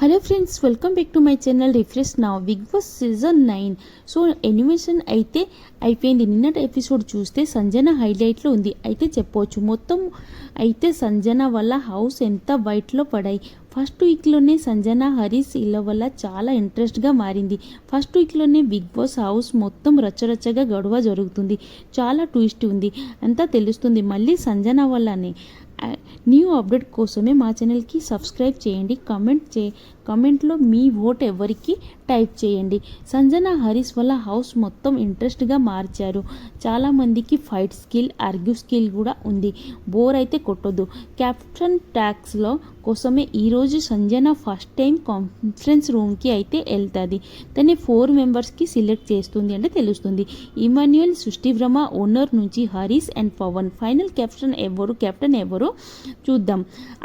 Hello friends, welcome back to my channel refresh now. Bigg Boss season 9 so animation అయితే అయిపోయింది. నిన్నటి episode చూస్తే సంజన హైలైట్లో ఉంది అయితే చెప్పవచ్చు. మొత్తం అయితే సంజన వల్ల హౌస్ ఎంత వైట్లో పడాయి. ఫస్ట్ వీక్లోనే సంజన హరీష్ ఇళ్ళ వల్ల చాలా ఇంట్రెస్ట్గా మారింది. ఫస్ట్ వీక్లోనే బిగ్ బాస్ హౌస్ మొత్తం రచ్చరచ్చగా గొడవ జరుగుతుంది. చాలా ట్విస్ట్ ఉంది, అంతా తెలుస్తుంది మళ్ళీ సంజన వల్లనే. న్యూ అప్డేట్ కోసమే మా ఛానల్కి సబ్స్క్రైబ్ చేయండి. కమెంట్లో మీ ఓట్ ఎవరికి టైప్ చేయండి. సంజన హరీష్ వల్ల హౌస్ మొత్తం ఇంట్రెస్ట్గా మార్చారు. చాలామందికి ఫైట్ స్కిల్, ఆర్గ్యూ స్కిల్ కూడా ఉంది. బోర్ అయితే కొట్టొద్దు. క్యాప్టెన్ ట్యాక్స్లో కోసమే ఈరోజు సంజన ఫస్ట్ టైం కాన్ఫరెన్స్ రూమ్కి అయితే వెళ్తుంది. తనే 4 మెంబర్స్కి సెలెక్ట్ చేస్తుంది అంటే తెలుస్తుంది. ఇమాన్యుయల్, సృష్టి బ్రహ్మ, ఓనర్ నుంచి Harish and Pavan. Final captain ఎవరు చూద్దాం.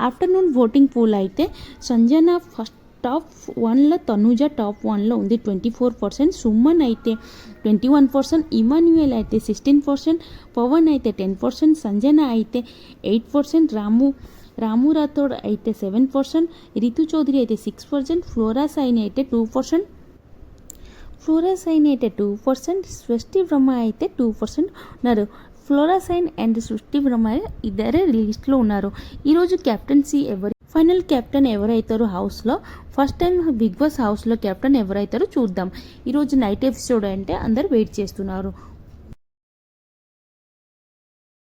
ఆఫ్టర్నూన్ ఓటింగ్ పూల్ అయితే సంజన ఫస్ట్ టాప్ 1లో, తనుజ టాప్ 1లో ఉంది 24%, సుమన్ అయితే 21%, ఇమాన్యుయల్ అయితే 16%, పవన్ అయితే 10%, సంజన అయితే 8%, రాము రాథోడ్ అయితే 7%, రితు చౌదరి అయితే 6%, ఫ్లోరా సైని అయితే 2%, సృష్టి బ్రహ్మ అయితే 2% ఉన్నారు. ఫ్లోరా సైన్ అండ్ సృష్టి బ్రహ్మ ఇద్దరే లిస్ట్లో ఉన్నారు. ఈరోజు కెప్టెన్సీ ఫైనల్ కెప్టెన్ ఎవరైతారో హౌస్లో, ఫస్ట్ టైం బిగ్ బాస్ హౌస్లో కెప్టెన్ ఎవరైతారో చూద్దాం. ఈరోజు నైట్ ఎపిసోడ్ అంటే అందరు వెయిట్ చేస్తున్నారు.